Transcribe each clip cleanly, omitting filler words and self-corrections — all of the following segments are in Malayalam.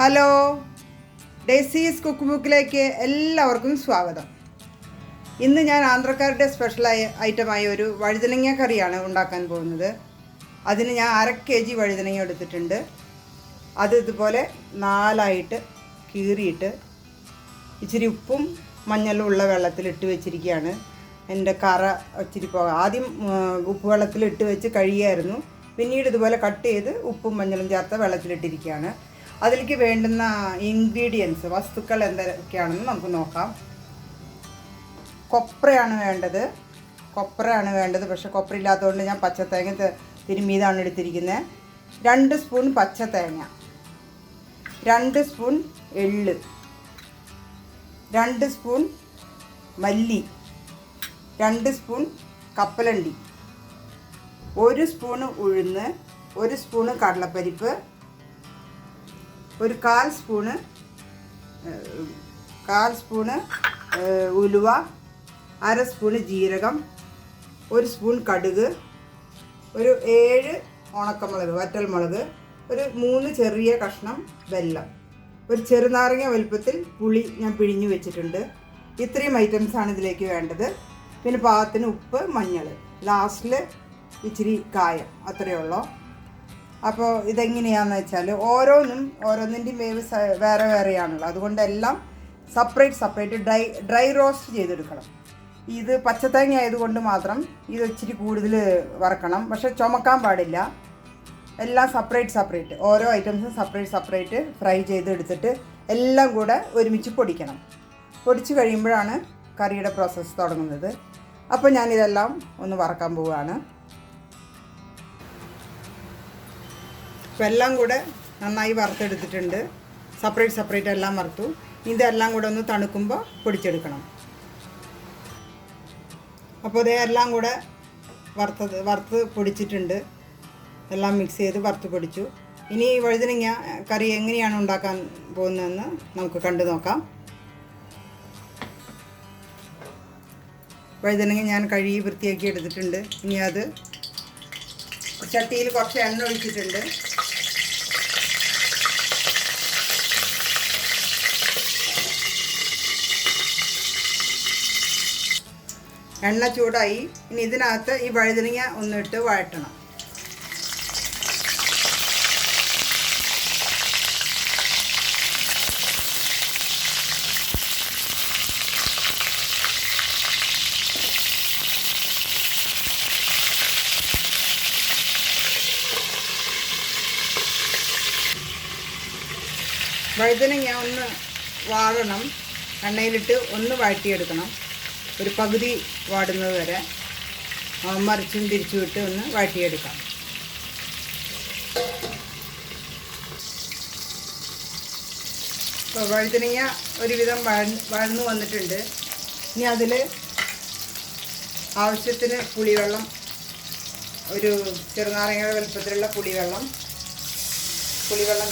ഹലോ, ഡെയ്സീസ് കുക്ക് ബുക്കിലേക്ക് എല്ലാവർക്കും സ്വാഗതം. ഇന്ന് ഞാൻ ആന്ധ്രക്കാരുടെ സ്പെഷ്യൽ ഐറ്റമായ ഒരു വഴുതനങ്ങ കറിയാണ് ഉണ്ടാക്കാൻ പോകുന്നത്. അതിന് ഞാൻ 1/2 kg വഴുതനങ്ങ എടുത്തിട്ടുണ്ട്. അത് ഇതുപോലെ 4ആയിട്ട് കീറിയിട്ട് ഇച്ചിരി ഉപ്പും മഞ്ഞളും ഉള്ള വെള്ളത്തിലിട്ട് വെച്ചിരിക്കുകയാണ്. എൻ്റെ കറ ഇച്ചിരി പോകാം. ആദ്യം ഉപ്പ് വെള്ളത്തിലിട്ട് വെച്ച് കഴുകിയായിരുന്നു. പിന്നീട് ഇതുപോലെ കട്ട് ചെയ്ത് ഉപ്പും മഞ്ഞളും ചേർത്ത് വെള്ളത്തിലിട്ടിരിക്കുകയാണ്. അതിലേക്ക് വേണ്ടുന്ന ഇൻഗ്രീഡിയൻസ് വസ്തുക്കൾ എന്തൊക്കെയാണെന്ന് നമുക്ക് നോക്കാം. കൊപ്രയാണ് വേണ്ടത്. പക്ഷേ കൊപ്ര ഇല്ലാത്തതുകൊണ്ട് ഞാൻ പച്ചത്തേങ്ങ തിരുമ്മിയതാണ് എടുത്തിരിക്കുന്നത്. 2 സ്പൂൺ പച്ചത്തേങ്ങ, 2 സ്പൂൺ എള്ള്, 2 സ്പൂൺ മല്ലി, 2 സ്പൂൺ കപ്പലണ്ടി, 1 സ്പൂണ് ഉഴുന്ന്, 1 സ്പൂണ് കടലപ്പരിപ്പ്, ഒരു 1/4 സ്പൂണ് ഉലുവ, 1/2 സ്പൂണ് ജീരകം, 1 സ്പൂൺ കടുക്, ഒരു 7 ഉണക്കമുളക് വറ്റൽമുളക്, ഒരു 3 ചെറിയ കഷ്ണം വെല്ലം, ഒരു ചെറുനാരങ്ങ വലുപ്പത്തിൽ പുളി ഞാൻ പിഴിഞ്ഞു വെച്ചിട്ടുണ്ട്. ഇത്രയും ഐറ്റംസാണ് ഇതിലേക്ക് വേണ്ടത്. പിന്നെ പാകത്തിന് ഉപ്പ്, മഞ്ഞൾ, ലാസ്റ്റിൽ ഇച്ചിരി കായം, അത്രയേ ഉള്ളൂ. അപ്പോൾ ഇതെങ്ങനെയാണെന്ന് വെച്ചാൽ ഓരോന്നിൻ്റെയും വേവ് വേറെ വേറെയാണല്ലോ. അതുകൊണ്ട് എല്ലാം സെപ്പറേറ്റ് ഡ്രൈ റോസ്റ്റ് ചെയ്തെടുക്കണം. ഇത് പച്ചത്തേങ്ങ ആയതുകൊണ്ട് മാത്രം ഇത് ഇച്ചിരി കൂടുതൽ വറക്കണം. പക്ഷെ ചുമക്കാൻ പാടില്ല. എല്ലാം സെപ്പറേറ്റ് ഓരോ ഐറ്റംസും സെപ്പറേറ്റ് ഫ്രൈ ചെയ്തെടുത്തിട്ട് എല്ലാം കൂടെ ഒരുമിച്ച് പൊടിക്കണം. പൊടിച്ച് കഴിയുമ്പോഴാണ് കറിയുടെ പ്രോസസ്സ് തുടങ്ങുന്നത്. അപ്പോൾ ഞാനിതെല്ലാം ഒന്ന് വറക്കാൻ പോവുകയാണ്. അപ്പോൾ എല്ലാം കൂടെ നന്നായി വറുത്തെടുത്തിട്ടുണ്ട്. സെപ്പറേറ്റ് എല്ലാം വറുത്തു. ഇതെല്ലാം കൂടെ ഒന്ന് തണുക്കുമ്പോൾ പൊടിച്ചെടുക്കണം. അപ്പോൾ ഇതെല്ലാം കൂടെ വറുത്ത് പൊടിച്ചിട്ടുണ്ട്. എല്ലാം മിക്സ് ചെയ്ത് വറുത്ത് പൊടിച്ചു. ഇനി ഈ വഴുതനങ്ങ കറി എങ്ങനെയാണ് ഉണ്ടാക്കാൻ പോകുന്നതെന്ന് നമുക്ക് കണ്ടു നോക്കാം. വഴുതനങ്ങ ഞാൻ കഴുകി വൃത്തിയാക്കി എടുത്തിട്ടുണ്ട്. ഇനി അത് ചട്ടിയിൽ കുറച്ച് എണ്ണ ഒഴിച്ചിട്ടുണ്ട്. എണ്ണ ചൂടായി. ഇനി ഇതിനകത്ത് ഈ വഴുതനങ്ങ ഒന്നിട്ട് വഴറ്റണം. വഴുതനങ്ങ ഒന്ന് വാടണം. എണ്ണയിലിട്ട് ഒന്ന് വഴറ്റിയെടുക്കണം. ഒരു പകുതി വാടുന്നത് വരെ മറിച്ചും തിരിച്ചും ഇട്ട് ഒന്ന് വഴറ്റിയെടുക്കാം. അപ്പോൾ വഴുതനങ്ങ ഒരുവിധം വഴന്നു വന്നിട്ടുണ്ട്. ഇനി അതിൽ ആവശ്യത്തിന് പുളിവെള്ളം, ഒരു ചെറുനാരങ്ങയുടെ വലുപ്പത്തിലുള്ള പുളിവെള്ളം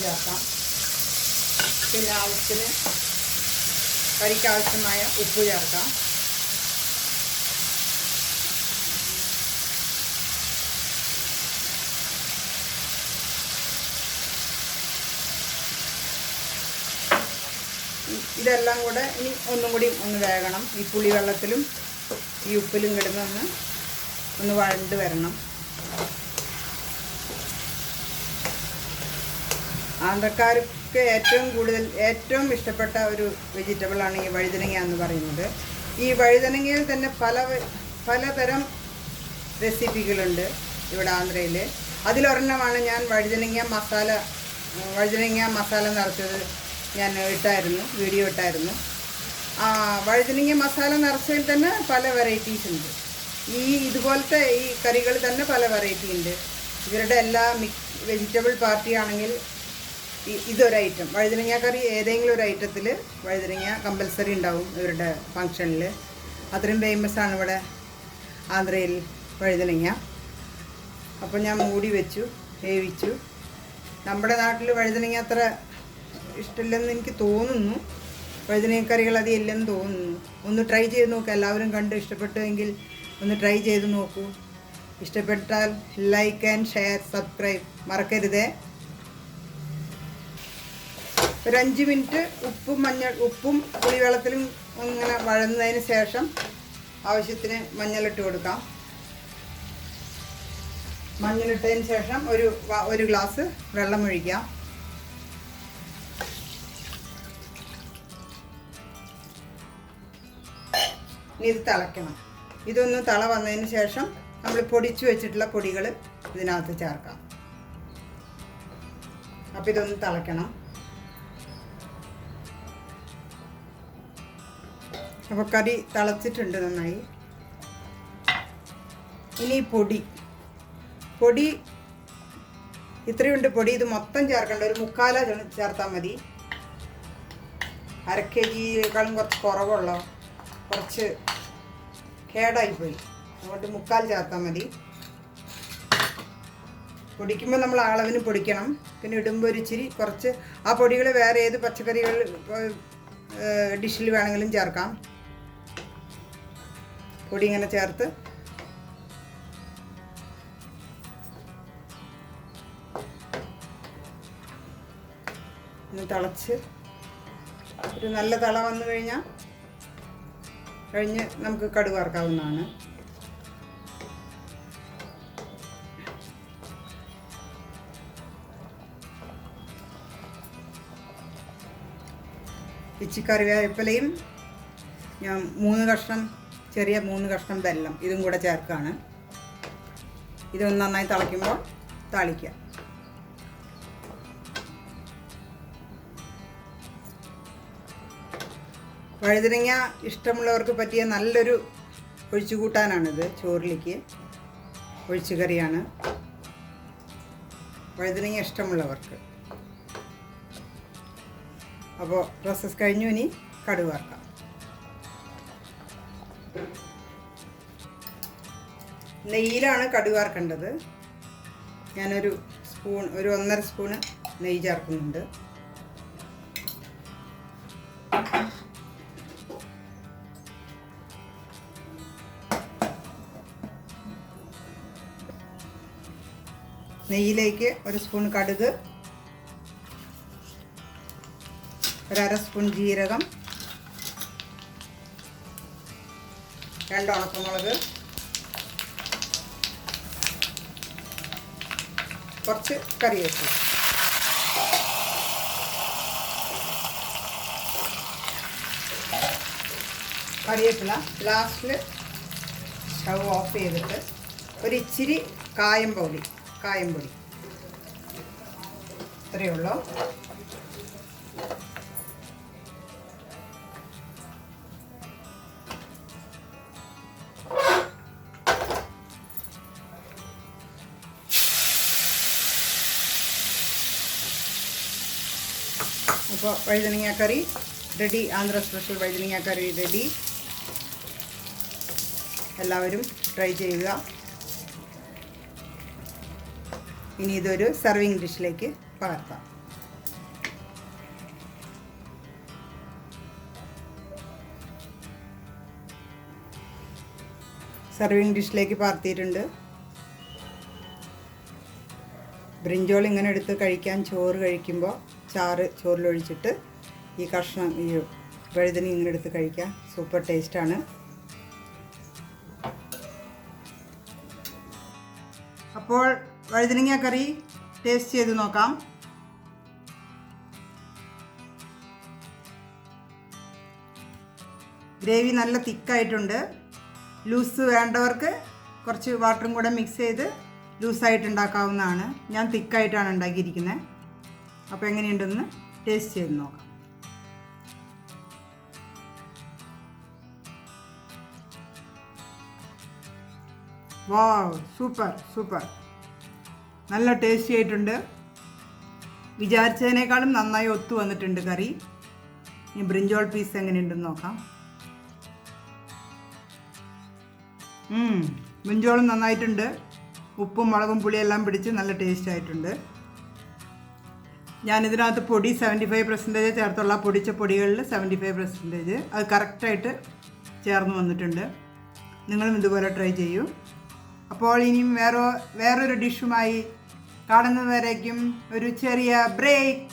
ചേർക്കാം. പിന്നെ ആവശ്യത്തിന് കറിക്കാവശ്യമായ ഉപ്പ് ചേർക്കാം. ഇതെല്ലാം കൂടെ ഇനി ഒന്നും കൂടി ഒന്ന് വേകണം. ഈ പുളിവെള്ളത്തിലും ഈ ഉപ്പിലും കിടന്ന് ഒന്ന് വഴണ്ട് വരണം. ആന്ധ്രക്കാർക്ക് ഏറ്റവും ഇഷ്ടപ്പെട്ട ഒരു വെജിറ്റബിളാണ് ഈ വഴുതനങ്ങ എന്ന് പറയുന്നത്. ഈ വഴുതനങ്ങയിൽ തന്നെ പലതരം റെസിപ്പികളുണ്ട് ഇവിടെ ആന്ധ്രയിൽ. അതിലൊരെണ്ണമാണ് ഞാൻ വഴുതനങ്ങ മസാല നിറച്ചത്. ഞാൻ വീഡിയോ ഇട്ടായിരുന്നു. വഴുതനങ്ങ മസാല നിറച്ചതിൽ തന്നെ പല വെറൈറ്റീസ് ഉണ്ട്. ഇതുപോലത്തെ ഈ കറികൾ തന്നെ പല വെറൈറ്റി ഉണ്ട്. ഇവരുടെ എല്ലാ വെജിറ്റബിൾ പാർട്ടി ആണെങ്കിൽ ഇതൊരു ഐറ്റം. വഴുതനങ്ങ കറി ഏതെങ്കിലും ഒരു ഐറ്റത്തിൽ വഴുതനങ്ങ കമ്പൽസറി ഉണ്ടാവും ഇവരുടെ ഫങ്ഷനിൽ. അത്രയും ഫേമസ് ആണ് ഇവിടെ ആന്ധ്രയിൽ വഴുതനങ്ങ. അപ്പോൾ ഞാൻ മൂടി വെച്ചു, വേവിച്ചു. നമ്മുടെ നാട്ടിൽ വഴുതനങ്ങ അത്ര ഇഷ്ടമില്ലെന്ന് എനിക്ക് തോന്നുന്നു. വഴുതനങ്ങക്കറികൾ അധികം ഇല്ലെന്ന് തോന്നുന്നു. ഒന്ന് ട്രൈ ചെയ്ത് നോക്കുക. എല്ലാവരും കണ്ട് ഇഷ്ടപ്പെട്ടുവെങ്കിൽ ഒന്ന് ട്രൈ ചെയ്ത് നോക്കൂ. ഇഷ്ടപ്പെട്ടാൽ ലൈക്ക് ആൻഡ് ഷെയർ, സബ്സ്ക്രൈബ് മറക്കരുതേ. ഒരു 5 മിനിറ്റ് ഉപ്പും പുളിവെള്ളത്തിലും ഇങ്ങനെ വഴന്നതിന് ശേഷം ആവശ്യത്തിന് മഞ്ഞളിട്ട് കൊടുക്കാം. മഞ്ഞളിട്ടതിന് ശേഷം ഒരു ഗ്ലാസ് വെള്ളം ഒഴിക്കാം. ഇനി ഇത് തിളയ്ക്കണം. ഇതൊന്ന് തിള വന്നതിന് ശേഷം നമ്മൾ പൊടിച്ചു വെച്ചിട്ടുള്ള പൊടികൾ ഇതിനകത്ത് ചേർക്കാം. അപ്പോൾ ഇതൊന്ന് തിളയ്ക്കണം. അപ്പോൾ കറി തിളച്ചിട്ടുണ്ട് നന്നായി. ഇനി പൊടി ഇത്രയുണ്ട് പൊടി. ഇത് മൊത്തം ചേർക്കേണ്ട, ഒരു 3/4 ചേർത്താൽ മതി. 1/2 kg കുറച്ച് കുറവുള്ള, കുറച്ച് കേടായിപ്പോയി, അതുകൊണ്ട് 3/4 ചേർത്താൽ മതി. പൊടിക്കുമ്പോൾ നമ്മൾ അളവിന് പൊടിക്കണം. പിന്നെ ഇടുമ്പോൾ ഒരു ഇച്ചിരി കുറച്ച് ആ പൊടികൾ വേറെ ഏത് പച്ചക്കറികൾ ഡിഷിൽ വേണമെങ്കിലും ചേർക്കാം. പൊടി ഇങ്ങനെ ചേർത്ത് തിളച്ച് ഒരു നല്ല തിള വന്നു കഴിഞ്ഞ് നമുക്ക് കടുക് വറുക്കാവുന്നതാണ്. ഇച്ചി കറിവേപ്പിലയും ഞാൻ 3 കഷ്ണം ചെറിയ 3 കഷ്ണം വെല്ലം ഇതും കൂടെ ചേർക്കുകയാണ്. ഇതൊന്ന് നന്നായി തിളയ്ക്കുമ്പോൾ താളിക്കുക. വഴുതനങ്ങ ഇഷ്ടമുള്ളവർക്ക് പറ്റിയ നല്ലൊരു ഒഴിച്ചുകൂട്ടാനാണിത്. ചോറിലേക്ക് ഒഴിച്ചു കറിയാണ് വഴുതനങ്ങ ഇഷ്ടമുള്ളവർക്ക്. അപ്പോൾ പ്രോസസ്സ് കഴിഞ്ഞു. ഇനി കടുക് വറുക്കാം. നെയ്യിലാണ് കടുക് വറുക്കേണ്ടത്. ഞാനൊരു 1.5 സ്പൂണ് നെയ്യ് ചേർക്കുന്നുണ്ട്. നെയ്യിലേക്ക് 1 സ്പൂൺ കടുക്, 1/2 സ്പൂൺ ജീരകം, 2 ഉണക്കമുളക്, കുറച്ച് കറിവേപ്പില. ലാസ്റ്റിൽ സ്റ്റൗ ഓഫ് ചെയ്തിട്ട് ഒരിച്ചിരി കായം പൊടി ഇത്രയേ ഉള്ളൂ. അപ്പോൾ വഴുതനങ്ങ കറി റെഡി. ആന്ധ്ര സ്പെഷ്യൽ വഴുതനങ്ങ കറി റെഡി. എല്ലാവരും ട്രൈ ചെയ്യുക. ഇനി ഇതൊരു സർവിങ് ഡിഷിലേക്ക് പകർത്താം. സർവിങ് ഡിഷിലേക്ക് പകർത്തിയിട്ടുണ്ട്. ബ്രിഞ്ചോൾ ഇങ്ങനെ എടുത്ത് കഴിക്കാൻ, ചോറ് കഴിക്കുമ്പോൾ ചാറ് ചോറിലൊഴിച്ചിട്ട് ഈ കഷ്ണം ഈ വഴുതന ഇങ്ങനെ എടുത്ത് കഴിക്കാൻ സൂപ്പർ ടേസ്റ്റാണ്. അപ്പോൾ വഴുതനങ്ങ കറി ടേസ്റ്റ് ചെയ്ത് നോക്കാം. ഗ്രേവി നല്ല തിക്കായിട്ടുണ്ട്. ലൂസ് വേണ്ടവർക്ക് കുറച്ച് വാട്ടറും കൂടെ മിക്സ് ചെയ്ത് ലൂസായിട്ട് ഉണ്ടാക്കാവുന്നതാണ്. ഞാൻ തിക്കായിട്ടാണ് ഉണ്ടാക്കിയിരിക്കുന്നത്. അപ്പോൾ എങ്ങനെയുണ്ടെന്ന് ടേസ്റ്റ് ചെയ്ത് നോക്കാം. വാവ്, സൂപ്പർ, നല്ല ടേസ്റ്റി ആയിട്ടുണ്ട്. വിചാരിച്ചതിനേക്കാളും നന്നായി ഒത്തു വന്നിട്ടുണ്ട് കറി. ഇനി ബ്രിഞ്ചോൾ പീസ് എങ്ങനെയുണ്ടെന്ന് നോക്കാം. ബ്രിഞ്ചോളും നന്നായിട്ടുണ്ട്. ഉപ്പും മുളകും പുളിയെല്ലാം പിടിച്ച് നല്ല ടേസ്റ്റ് ആയിട്ടുണ്ട്. ഞാനിതിനകത്ത് പൊടി 75% ചേർത്തുള്ള പൊടിച്ച പൊടികളിൽ 75% അത് കറക്റ്റായിട്ട് ചേർന്ന് വന്നിട്ടുണ്ട്. നിങ്ങളും ഇതുപോലെ ട്രൈ ചെയ്യൂ. അപ്പോൾ ഇനിയും വേറൊരു ഡിഷുമായി കാണുന്നതുവരേക്കും ഒരു ചെറിയ ബ്രേക്ക്.